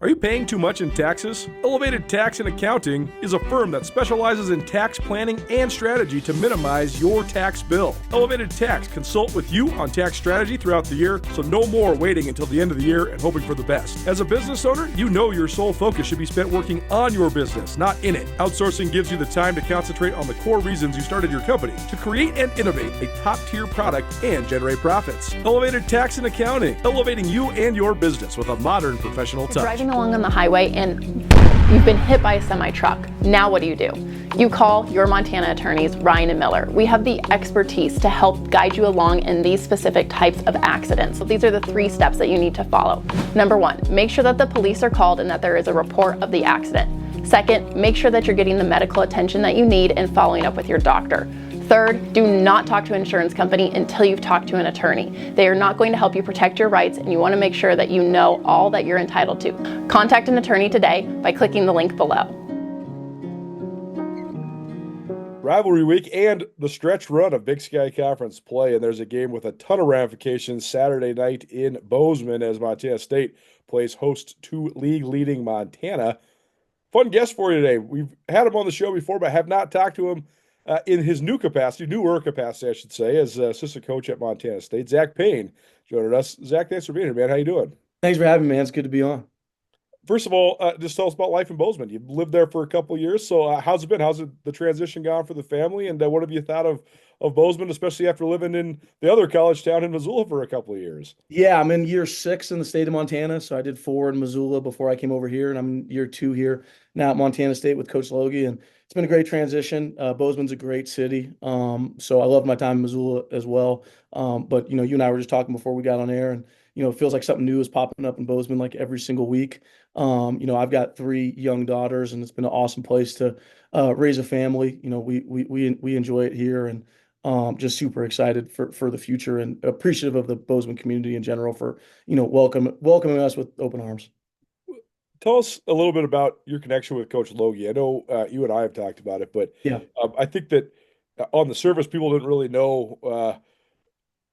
Are you paying too much in taxes? Elevated Tax and Accounting is a firm that specializes in tax planning and strategy to minimize your tax bill. Elevated Tax consult with you on tax strategy throughout the year, so no more waiting until the end of the year and hoping for the best. As a business owner, you know your sole focus should be spent working on your business, not in it. Outsourcing gives you the time to concentrate on the core reasons you started your company, to create and innovate a top-tier product and generate profits. Elevated Tax and Accounting, elevating you and your business with a modern professional touch. Driving along on the highway and you've been hit by a semi-truck. Now what do? You call your Montana attorneys, Ryan and Miller. We have the expertise to help guide you along in these specific types of accidents. So these are the 3 steps that you need to follow. Number 1, make sure that the police are called and that there is a report of the accident. Second, make sure that you're getting the medical attention that you need and following up with your doctor. Third, do not talk to an insurance company until you've talked to an attorney. They are not going to help you protect your rights, and you want to make sure that you know all that you're entitled to. Contact an attorney today by clicking the link below. Rivalry week and the stretch run of Big Sky Conference play, and there's a game with a ton of ramifications Saturday night in Bozeman as Montana State plays host to league-leading Montana. Fun guest for you today. We've had him on the show before, but have not talked to him in his newer capacity, I should say, as assistant coach at Montana State. Zach Payne joining us. Zach, thanks for being here, man. How you doing? Thanks for having me, man. It's good to be on. First of all, just tell us about life in Bozeman. You've lived there for a couple of years, so how's it been? How's the transition gone for the family, and what have you thought of Bozeman, especially after living in the other college town in Missoula for a couple of years? Yeah, I'm in year 6 in the state of Montana, so I did 4 in Missoula before I came over here, and I'm in year 2 here now at Montana State with Coach Logie, and it's been a great transition. Bozeman's a great city, so I love my time in Missoula as well. But you and I were just talking before we got on air, and it feels like something new is popping up in Bozeman like every single week. I've got 3 young daughters, and it's been an awesome place to raise a family. We enjoy it here, and just super excited for the future and appreciative of the Bozeman community in general for welcoming us with open arms. Tell us a little bit about your connection with Coach Logie. I know you and I have talked about it, but yeah, I think that on the surface, people didn't really know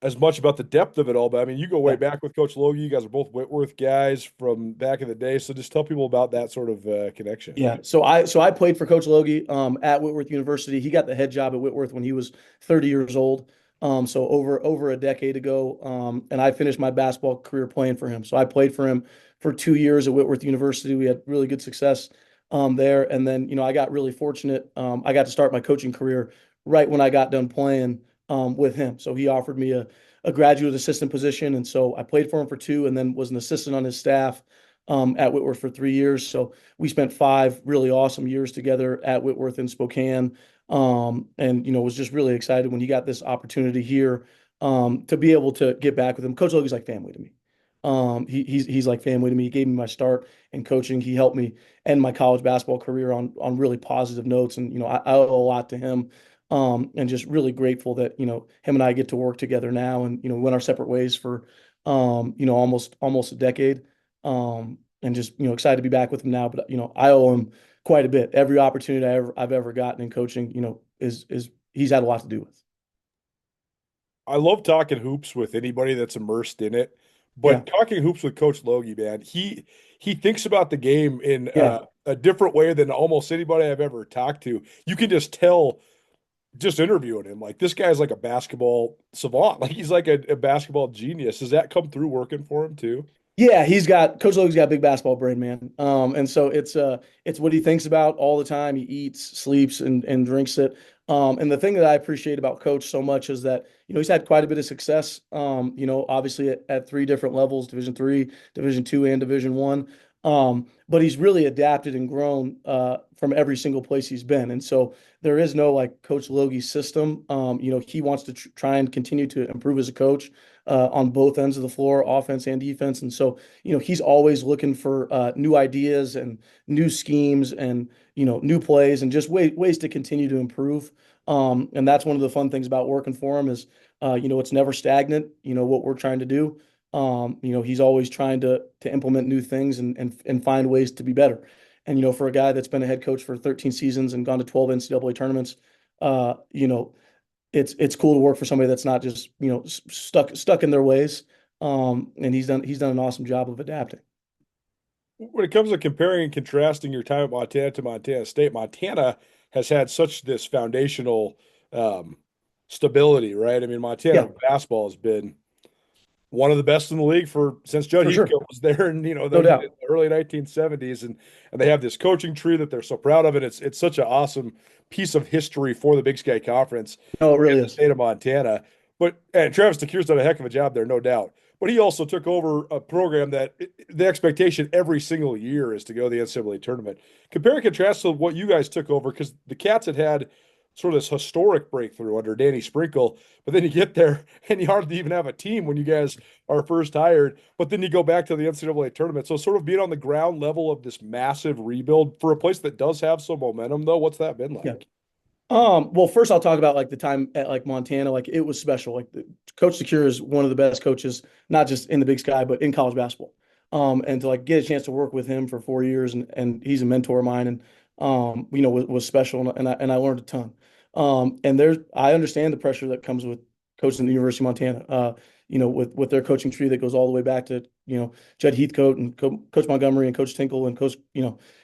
as much about the depth of it all. But I mean, you go way back with Coach Logie. You guys are both Whitworth guys from back in the day. So just tell people about that sort of connection. Yeah. So I played for Coach Logie at Whitworth University. He got the head job at Whitworth when he was 30 years old. So over a decade ago. And I finished my basketball career playing for him. So I played for him for 2 years at Whitworth University. We had really good success there. And then, I got really fortunate. I got to start my coaching career right when I got done playing with him. So he offered me a graduate assistant position. And so I played for him for 2 and then was an assistant on his staff at Whitworth for 3 years. So we spent 5 really awesome years together at Whitworth in Spokane. And was just really excited when he got this opportunity here to be able to get back with him. Coach Logie's like family to me. He's like family to me. He gave me my start in coaching. He helped me end my college basketball career on really positive notes. And, I owe a lot to him. And just really grateful that, him and I get to work together now and, we went our separate ways for, almost a decade. And just, excited to be back with him now. But, I owe him quite a bit. Every opportunity I've ever gotten in coaching, is he's had a lot to do with. I love talking hoops with anybody that's immersed in it, but talking hoops with Coach Logie, man, he thinks about the game in a different way than almost anybody I've ever talked to. You can just tell just interviewing him, like this guy's like a basketball savant, like he's like a basketball genius. Does that come through working for him too? Yeah, Coach Logie's got a big basketball brain, man. And so it's what he thinks about all the time. He eats, sleeps, and drinks it. And the thing that I appreciate about Coach so much is that, he's had quite a bit of success, obviously at 3 different levels, Division III, Division II, and Division I. But he's really adapted and grown from every single place he's been. And so there is no like Coach Logie system. He wants to try and continue to improve as a coach on both ends of the floor, offense and defense. And so, he's always looking for new ideas and new schemes and, new plays and just ways to continue to improve. And that's one of the fun things about working for him is, it's never stagnant, what we're trying to do. He's always trying to implement new things and find ways to be better. And, for a guy that's been a head coach for 13 seasons and gone to 12 NCAA tournaments, it's cool to work for somebody that's not just, stuck in their ways. And he's done an awesome job of adapting. when it comes to comparing and contrasting your time at Montana to Montana State, Montana has had such this foundational um, stability, right? I mean, Montana Yeah, basketball has been one of the best in the league since Judd for sure. Heathcote was there in No in doubt. the early 1970s, and they have this coaching tree that they're so proud of, and it's such an awesome piece of history for the Big Sky Conference No, it in really the is. state of Montana. And Travis DeCuire's done a heck of a job there, no doubt. But he also took over a program that the expectation every single year is to go to the NCAA tournament. Compare and contrast to what you guys took over, because the Cats had sort of this historic breakthrough under Danny Sprinkle, but then you get there and you hardly even have a team when you guys are first hired, but then you go back to the NCAA tournament. So sort of being on the ground level of this massive rebuild for a place that does have some momentum, though, what's that been Yeah. like? Well, first I'll talk about like the time at like Montana. Like it was special. Coach DeCuire is one of the best coaches, not just in the Big Sky, but in college basketball. And to like get a chance to work with him for 4 years, and he's a mentor of mine, and was special, and I learned a ton. And I understand the pressure that comes with coaching the University of Montana. With their coaching tree that goes all the way back to Judd Heathcote and Coach Montgomery and Coach Tinkle and Coach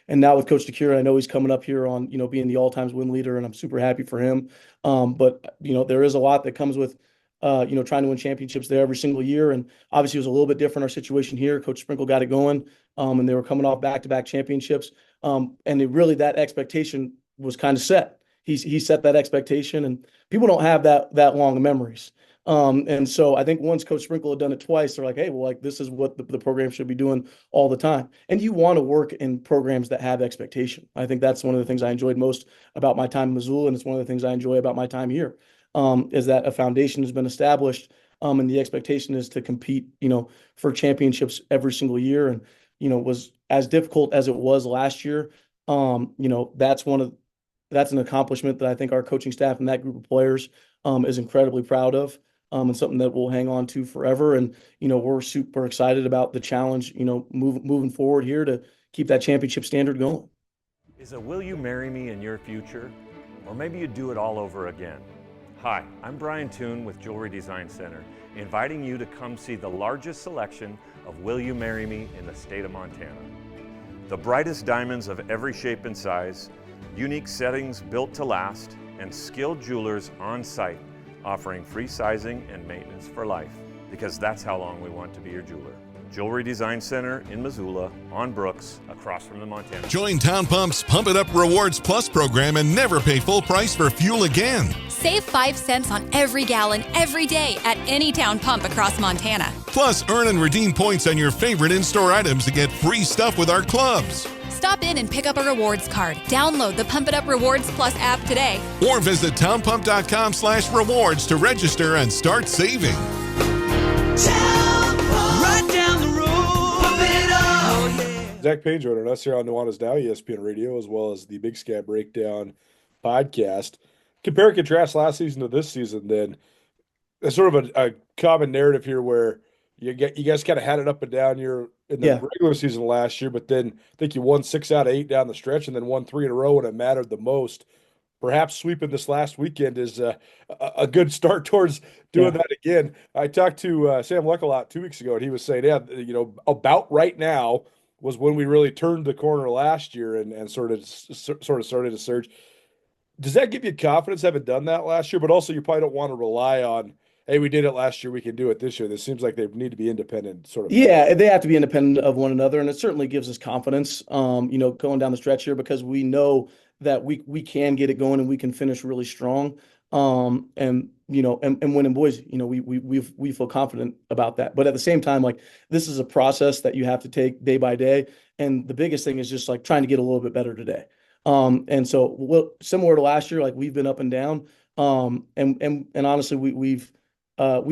and now with Coach DeCuire, I know he's coming up here on, being the all-times win leader, and I'm super happy for him. But there is a lot that comes with, trying to win championships there every single year. And obviously, it was a little bit different our situation here. Coach Sprinkle got it going, and they were coming off back-to-back championships. That expectation was kind of set. He set that expectation, and people don't have that long of memories. And so I think once Coach Sprinkle had done it twice, they're like, hey, well, like this is what the program should be doing all the time. And you want to work in programs that have expectation. I think that's one of the things I enjoyed most about my time in Missoula, and it's one of the things I enjoy about my time here, is that a foundation has been established, and the expectation is to compete, for championships every single year. And, was as difficult as it was last year. That's an accomplishment that I think our coaching staff and that group of players is incredibly proud of, and something that we'll hang on to forever. And, we're super excited about the challenge, moving forward here to keep that championship standard going. Is a will you marry me in your future? Or maybe you do it all over again. Hi, I'm Brian Toon with Jewelry Design Center, inviting you to come see the largest selection of Will You Marry Me in the state of Montana. The brightest diamonds of every shape and size, unique settings built to last, and skilled jewelers on site offering free sizing and maintenance for life, because that's how long we want to be your jeweler. Jewelry Design Center in Missoula, on Brooks, across from the Montana. Join Town Pump's Pump It Up Rewards Plus program and never pay full price for fuel again. Save 5 cents on every gallon every day at any Town Pump across Montana. Plus, earn and redeem points on your favorite in-store items to get free stuff with our clubs. Stop in and pick up a rewards card. Download the Pump It Up Rewards Plus app today. Or visit townpump.com/rewards to register and start saving. Right down the road, pump it up. Oh, yeah. Zach Payne joining us here on Nuanez Now ESPN Radio, as well as the Big Sky Breakdown podcast. Compare and contrast last season to this season, then. There's sort of a common narrative here where you guys kind of had it up and down in the regular season last year, but then I think you won 6 out of 8 down the stretch and then won 3 in a row when it mattered the most. Perhaps sweeping this last weekend is a good start towards doing that again. I talked to Sam Leckelot 2 weeks ago, and he was saying, about right now was when we really turned the corner last year and sort of started to surge. Does that give you confidence having done that last year? But also you probably don't want to rely on, hey, we did it last year, we can do it this year. This seems like they need to be independent, sort of. Yeah, they have to be independent of one another, and it certainly gives us confidence, going down the stretch here, because we know that we can get it going and we can finish really strong, and win in Boise. We feel confident about that. But at the same time, like, this is a process that you have to take day by day, and the biggest thing is just like trying to get a little bit better today. And so similar to last year, like, we've been up and down, and honestly, we've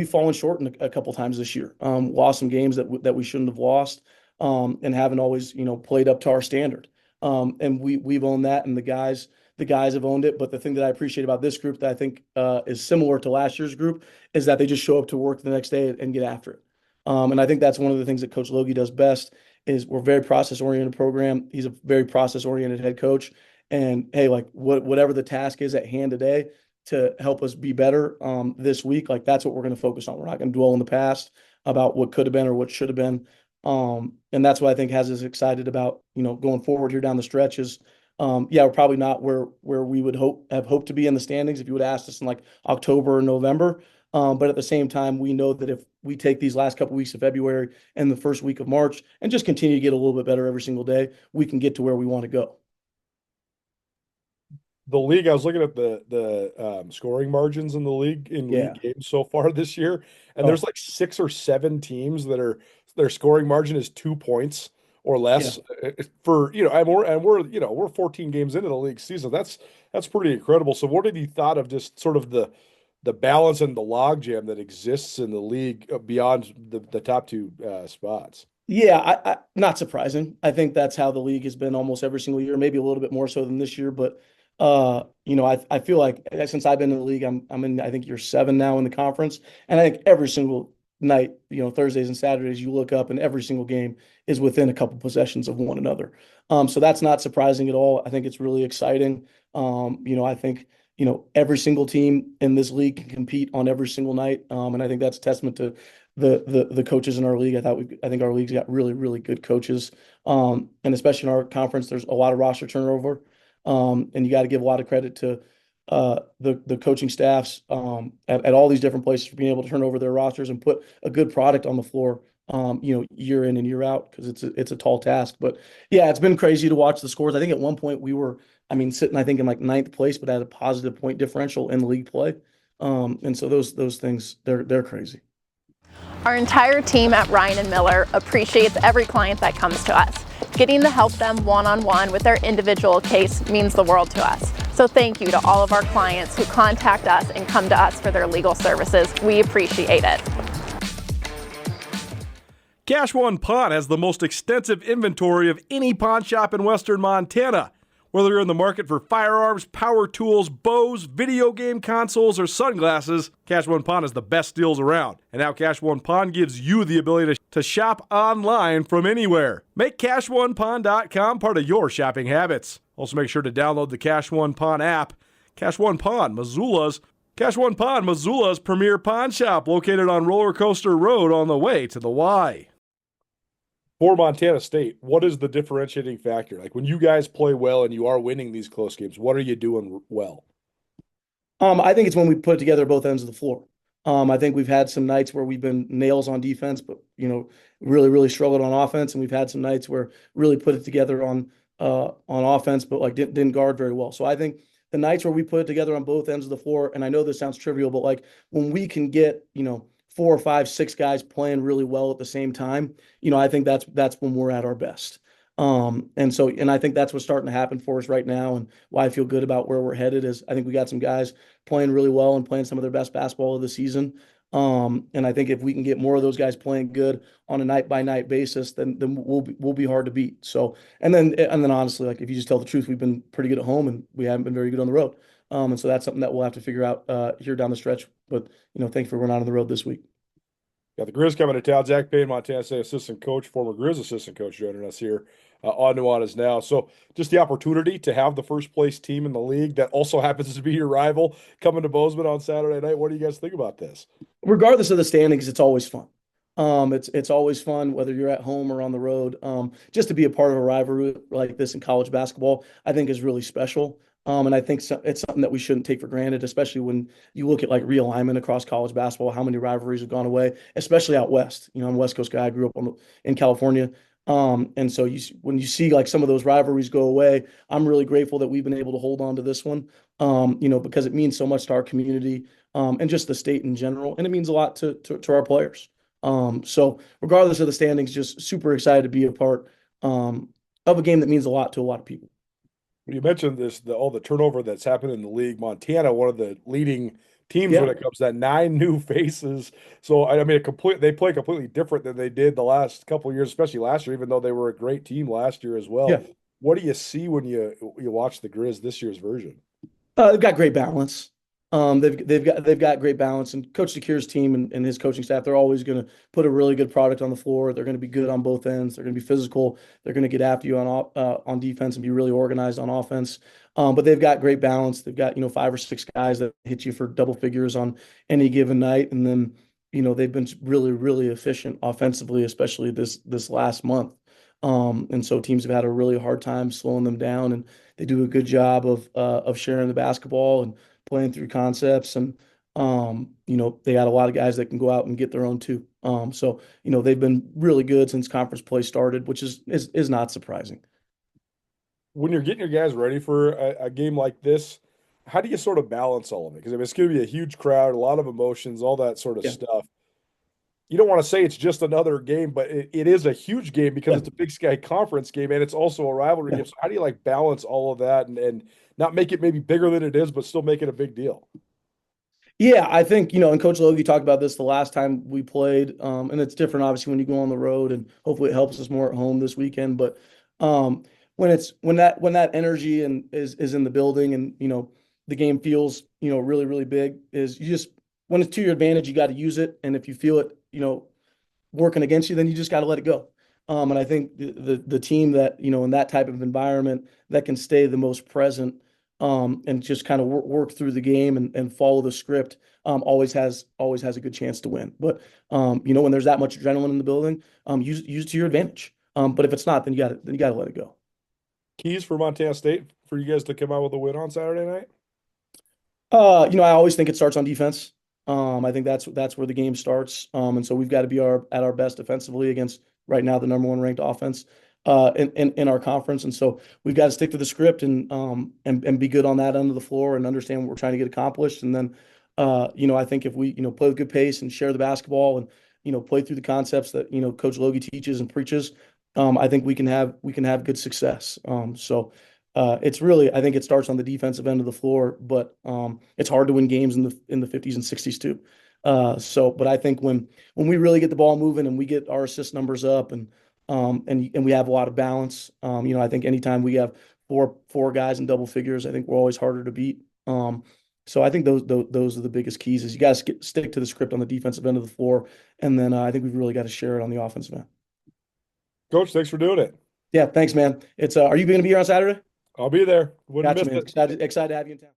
fallen short in a couple times this year. Lost some games that we shouldn't have lost, and haven't always, played up to our standard. And we've owned that, and the guys have owned it. But the thing that I appreciate about this group that I think is similar to last year's group is that they just show up to work the next day and get after it. And I think that's one of the things that Coach Logie does best. Is we're a very process-oriented program. He's a very process-oriented head coach. And hey, like, whatever the task is at hand today to help us be better this week, like, that's what we're going to focus on. We're not going to dwell in the past about what could have been or what should have been. And that's what I think has us excited about, going forward here down the stretch is, yeah, we're probably not where we would have hoped to be in the standings if you would have asked us in like October or November. But at the same time, we know that if we take these last couple weeks of February and the first week of March and just continue to get a little bit better every single day, we can get to where we want to go. The league, I was looking at the scoring margins in the league league games so far this year, and there's like 6 or 7 teams that are their scoring margin is 2 points or less for and we're 14 games into the league season. That's pretty incredible. So what have you thought of just sort of the balance and the logjam that exists in the league beyond the top 2 spots? Yeah, I not surprising. I think that's how the league has been almost every single year, maybe a little bit more so than this year, but I feel like since I've been in the league, I'm in, I think year 7 now in the conference. And I think every single night, Thursdays and Saturdays, you look up and every single game is within a couple possessions of one another. So that's not surprising at all. I think it's really exciting. I think, every single team in this league can compete on every single night. And I think that's a testament to the coaches in our league. I think our league's got really, really good coaches. And especially in our conference, there's a lot of roster turnover. And you got to give a lot of credit to the coaching staffs at all these different places for being able to turn over their rosters and put a good product on the floor, year in and year out, because it's a tall task. But yeah, it's been crazy to watch the scores. I think at one point we were, sitting, I think, in like 9th place, but had a positive point differential in league play. And so those things, they're crazy. Our entire team at Ryan and Miller appreciates every client that comes to us. Getting to help them one-on-one with their individual case means the world to us. So thank you to all of our clients who contact us and come to us for their legal services. We appreciate it. Cash One Pawn has the most extensive inventory of any pawn shop in Western Montana. Whether you're in the market for firearms, power tools, bows, video game consoles, or sunglasses, Cash One Pawn has the best deals around. And now Cash One Pawn gives you the ability to shop online from anywhere. Make CashOnePawn.com part of your shopping habits. Also make sure to download the Cash One Pawn app. Cash One Pawn, Missoula's premier pawn shop, located on Roller Coaster Road on the way to the Y. For Montana State, what is the differentiating factor? Like when you guys play well and you are winning these close games, what are you doing well? I think it's when we put together both ends of the floor. I think we've had some nights where we've been nails on defense, but really, really struggled on offense, and we've had some nights where really put it together on offense, but like didn't guard very well. So I think the nights where we put it together on both ends of the floor, and I know this sounds trivial, but like when we can get 4 or 5, 6 guys playing really well at the same time, I think that's when we're at our best. And I think that's what's starting to happen for us right now, and why I feel good about where we're headed is I think we got some guys playing really well and playing some of their best basketball of the season. And I think if we can get more of those guys playing good on a night by night basis, then we'll be hard to beat. So, and then honestly, like if you just tell the truth, we've been pretty good at home and we haven't been very good on the road. And so that's something that we'll have to figure out here down the stretch. But thankfully we're not on the road this week. Got the Grizz coming to town. Zach Payne, Montana State assistant coach, former Grizz assistant coach, joining us here on Nuanez Now. So just the opportunity to have the first place team in the league that also happens to be your rival coming to Bozeman on Saturday night. What do you guys think about this? Regardless of the standings, it's always fun. It's always fun, whether you're at home or on the road. Just to be a part of a rivalry like this in college basketball, I think is really special. And I think it's something that we shouldn't take for granted, especially when you look at like realignment across college basketball, how many rivalries have gone away, especially out west. I'm a West Coast guy. I grew up in California. And so when you see like some of those rivalries go away, I'm really grateful that we've been able to hold on to this one, because it means so much to our community, and just the state in general. And it means a lot to our players. So regardless of the standings, just super excited to be a part, of a game that means a lot to a lot of people. You mentioned all the turnover that's happened in the league. Montana, one of the leading teams when it comes to that, 9 new faces. So they play completely different than they did the last couple of years, especially last year, even though they were a great team last year as well. Yeah. What do you see when you watch the Grizz this year's version? They've got great balance. They've got great balance, and Coach DeCuire's team and his coaching staff, they're always going to put a really good product on the floor. They're going to be good on both ends. They're going to be physical. They're going to get after you on defense and be really organized on offense. But they've got great balance. They've got 5 or 6 guys that hit you for double figures on any given night, and then they've been really, really efficient offensively, especially this last month. And so teams have had a really hard time slowing them down, and they do a good job of sharing the basketball and playing through concepts. And they got a lot of guys that can go out and get their own too. So they've been really good since conference play started, which is not surprising. When you're getting your guys ready for a game like this, how do you sort of balance all of it? Because I mean, it's going to be a huge crowd, a lot of emotions, all that sort of stuff. You don't want to say it's just another game, but it is a huge game because it's a Big Sky Conference game, and it's also a rivalry game. So how do you like balance all of that and not make it maybe bigger than it is, but still make it a big deal? Yeah, I think, and Coach Logie talked about this the last time we played, and it's different obviously when you go on the road, and hopefully it helps us more at home this weekend. But when that energy and is in the building, and the game feels really, really big, is you just, when it's to your advantage, you got to use it. And if you feel it working against you, then you just got to let it go. And I think the team that in that type of environment that can stay the most present, and just kind of work through the game and follow the script, always has a good chance to win. But when there's that much adrenaline in the building, use it to your advantage. But if it's not, then you got to let it go. Keys for Montana State for you guys to come out with a win on Saturday night? I always think it starts on defense. I think that's where the game starts. And so we've got to be at our best defensively against right now the number one ranked offense in our conference. And so we've got to stick to the script and be good on that end of the floor and understand what we're trying to get accomplished. And then I think if we play with good pace and share the basketball and play through the concepts that Coach Logie teaches and preaches, I think we can have good success. It's really, I think it starts on the defensive end of the floor, but it's hard to win games in the 50s and 60s too. But I think when we really get the ball moving and we get our assist numbers up and we have a lot of balance, I think anytime we have four guys in double figures, I think we're always harder to beat. So I think those are the biggest keys. Is you got to stick to the script on the defensive end of the floor, and then I think we've really got to share it on the offensive end. Coach, thanks for doing it. Yeah, thanks, man. It's are you going to be here on Saturday? I'll be there. Wouldn't Gotcha, miss man. it. Excited to have you in town.